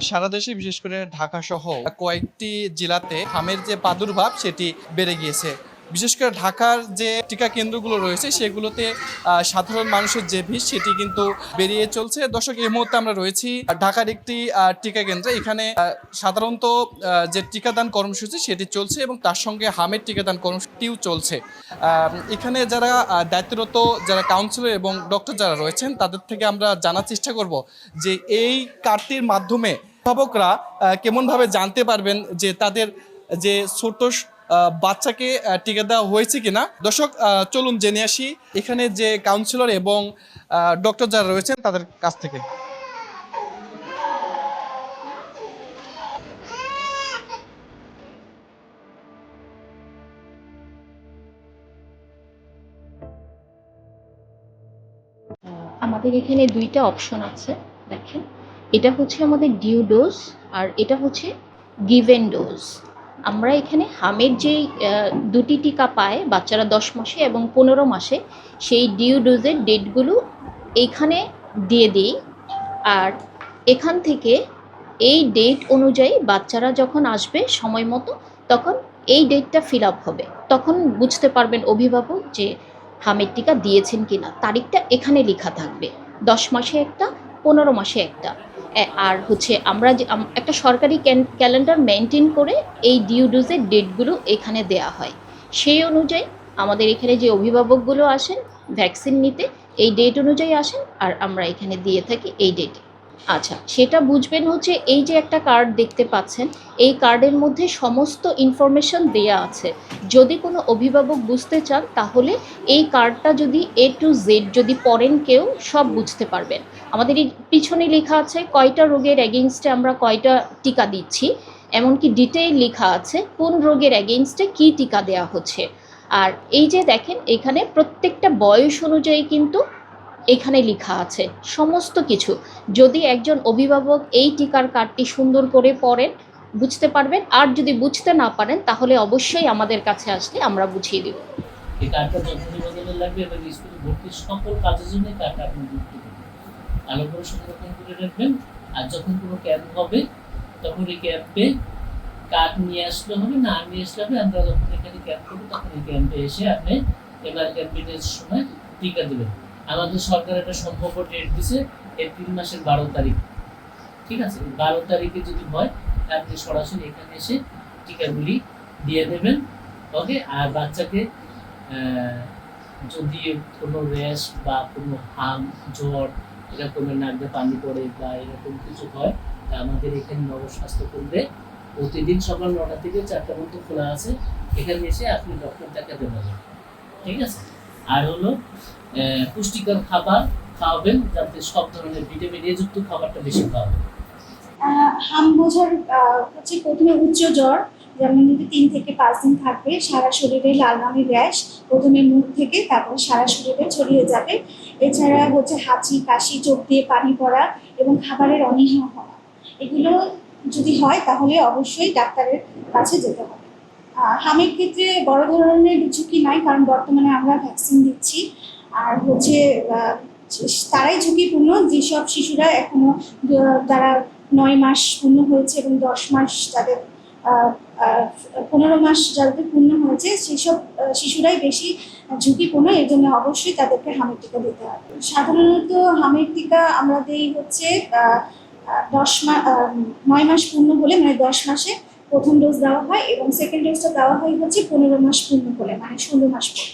সারা দেশে বিশেষ করে ঢাকা সহ কয়েকটি জেলাতে হামের যে প্রাদুর্ভাব সেটি বেড়ে গিয়েছে। বিশেষ করে ঢাকার যে টিকা কেন্দ্রগুলো রয়েছে সেগুলোতে সাধারণ মানুষের যে ভিড় সেটি কিন্তু বেরিয়ে চলছে। দর্শক, এই মুহূর্তে আমরা রয়েছি ঢাকার একটি টিকা কেন্দ্রে। এখানে সাধারণত যে টিকাদান কর্মসূচি সেটি চলছে এবং তার সঙ্গে হামের টিকাদান কর্মসূচিও চলছে। এখানে যারা দায়িত্বরত যারা কাউন্সিলর এবং ডক্টর যারা রয়েছেন তাদের থেকে আমরা জানার চেষ্টা করব যে এই কার্ডটির মাধ্যমে অভিভাবকরা কেমনভাবে জানতে পারবেন যে তাদের যে ছোট বাচ্চাকে টিকা দেওয়া হয়েছে কিনা। দর্শক, চলুন জেনে আসি এখানে যে কাউন্সিলর এবং ডক্টর যারা রয়েছেন তাদের কাছ থেকে। আমাদের এখানে দুইটা অপশন আছে, দেখেন। এটা হচ্ছে আমাদের ডিউ ডোজ আর এটা হচ্ছে গিভেন ডোজ। আমরা এখানে হামের যেই দুটি টিকা পায় বাচ্চারা 10 মাসে এবং 15 মাসে, সেই ডিউ ডোজের ডেটগুলো এইখানে দিয়ে দিই। আর এখান থেকে এই ডেট অনুযায়ী বাচ্চারা যখন আসবে সময় মতো, তখন এই ডেটটা ফিল আপ হবে। তখন বুঝতে পারবেন অভিভাবক যে হামের টিকা দিয়েছেন কিনা। তারিখটা এখানে লেখা থাকবে, 10 মাসে একটা, 15 মাসে একটা। আর হচ্ছে আমরা যে একটা সরকারি ক্যালেন্ডার মেনটেন করে এই ডিউ ডোজের ডেটগুলো এখানে দেয়া হয়। সেই অনুযায়ী আমাদের এখানে যে অভিভাবকগুলো আসেন ভ্যাকসিন নিতে, এই ডেট অনুযায়ী আসেন আর আমরা এখানে দিয়ে থাকি এই ডেটে। আচ্ছা, সেটা বুঝবেন হচ্ছে এই যে একটা কার্ড দেখতে পাচ্ছেন, এই কার্ডের মধ্যে সমস্ত ইনফরমেশন দেয়া আছে। যদি কোনো অভিভাবক বুঝতে চান তাহলে এই কার্ডটা যদি A to Z যদি পড়েন কেউ, সব বুঝতে পারবেন। আমাদের এই পিছনে লেখা আছে কয়টা রোগের এগেইনস্টে আমরা কয়টা টিকা দিচ্ছি, এমনকি ডিটেইল লেখা আছে কোন রোগের এগেইনস্টে কী টিকা দেওয়া হচ্ছে। আর এই যে দেখেন, এখানে প্রত্যেকটা বয়স অনুযায়ী কিন্তু এখানে লেখা আছে সমস্ত কিছু। যদি একজন অভিভাবক এই টিকার কার্ডটি সুন্দর করে পড়েন বুঝতে পারবেন, আর যদি বুঝতে না পারেন তাহলে অবশ্যই আমাদের কাছে আসলে আমরা বুঝিয়ে দেব। এই কার্ডটা যখন নিবন্ধনে লাগবে এবং স্কুলে ভর্তির সকল কাজের জন্য কার্ডটা আপনি যুক্ত করবেন, ভালো করে সংরক্ষণ করে রাখবেন। আর যখন কোনো ক্যাম্প হবে তখন এই ক্যাম্পে কার্ড নিয়ে আসলে হবে, না নিয়ে আসলে হবে। আমরা যখন এখানে ক্যাম্প করবো তখন এই ক্যাম্পে এসে আপনি এবার ক্যাম্পের সময় টিকা দেবেন। আমাদের সরকার একটা সম্ভাব্য ডেট দিছে এপ্রিল মাসের 12 তারিখ, ঠিক আছে? 12 তারিখে যদি হয় আপনি সরাসরি এখানে এসে টিকাগুলি দিয়ে দেবেন, ওকে? আর বাচ্চাকে যদি কোনো র্যাশ বা কোনো হাম, জ্বর, এরকমের নাক দিয়ে পানি পড়ে বা এরকম কিছু হয়, তা আমাদের এখানে নবস্বাস্থ্য কেন্দ্রে প্রতিদিন সকাল 9টা থেকে 4টা মতো খোলা আছে। এখানে এসে আপনি ডক্টর দেখাতে পারবেন, ঠিক আছে? আর হলো পুষ্টিকর খাবার খাওয়াবেন, যাতে সব ধরনের ভিটামিন এ যুক্ত খাবারটা বেশি খাওয়াবেন। হাম বোঝার হচ্ছে প্রথমে উচ্চ জ্বর, যেমন 3 থেকে 5 দিন থাকবে, সারা শরীরে লাল রঙের র্যাশ, প্রথমে মুখ থেকে তারপরে সারা শরীরে ছড়িয়ে যাবে। এছাড়া হচ্ছে হাঁচি, কাশি, চোখ দিয়ে পানি পড়া এবং খাবারের অনীহা হওয়া। এগুলো যদি হয় তাহলে অবশ্যই ডাক্তারের কাছে যেতে হবে। হামের ক্ষেত্রে বড় ধরনের ঝুঁকি নাই, কারণ বর্তমানে আমরা ভ্যাকসিন দিচ্ছি। আর হচ্ছে তারাই ঝুঁকিপূর্ণ যেসব শিশুরা এখনো যারা 9 মাস পূর্ণ হয়েছে এবং 10 মাস যাদের 15 মাস যাদের পূর্ণ হয়েছে, সেসব শিশুরাই বেশি ঝুঁকিপূর্ণ। এর জন্য অবশ্যই তাদেরকে হামের টিকা দিতে হবে। সাধারণত হামের টিকা আমরা দিই হচ্ছে 9 মাস পূর্ণ হলে, মানে 10 মাসে প্রথম ডোজ দেওয়া হয় এবং সেকেন্ড ডোজটা দেওয়া হয় হচ্ছে 15 মাস পূর্ণ হলে, মানে 16 মাস পর।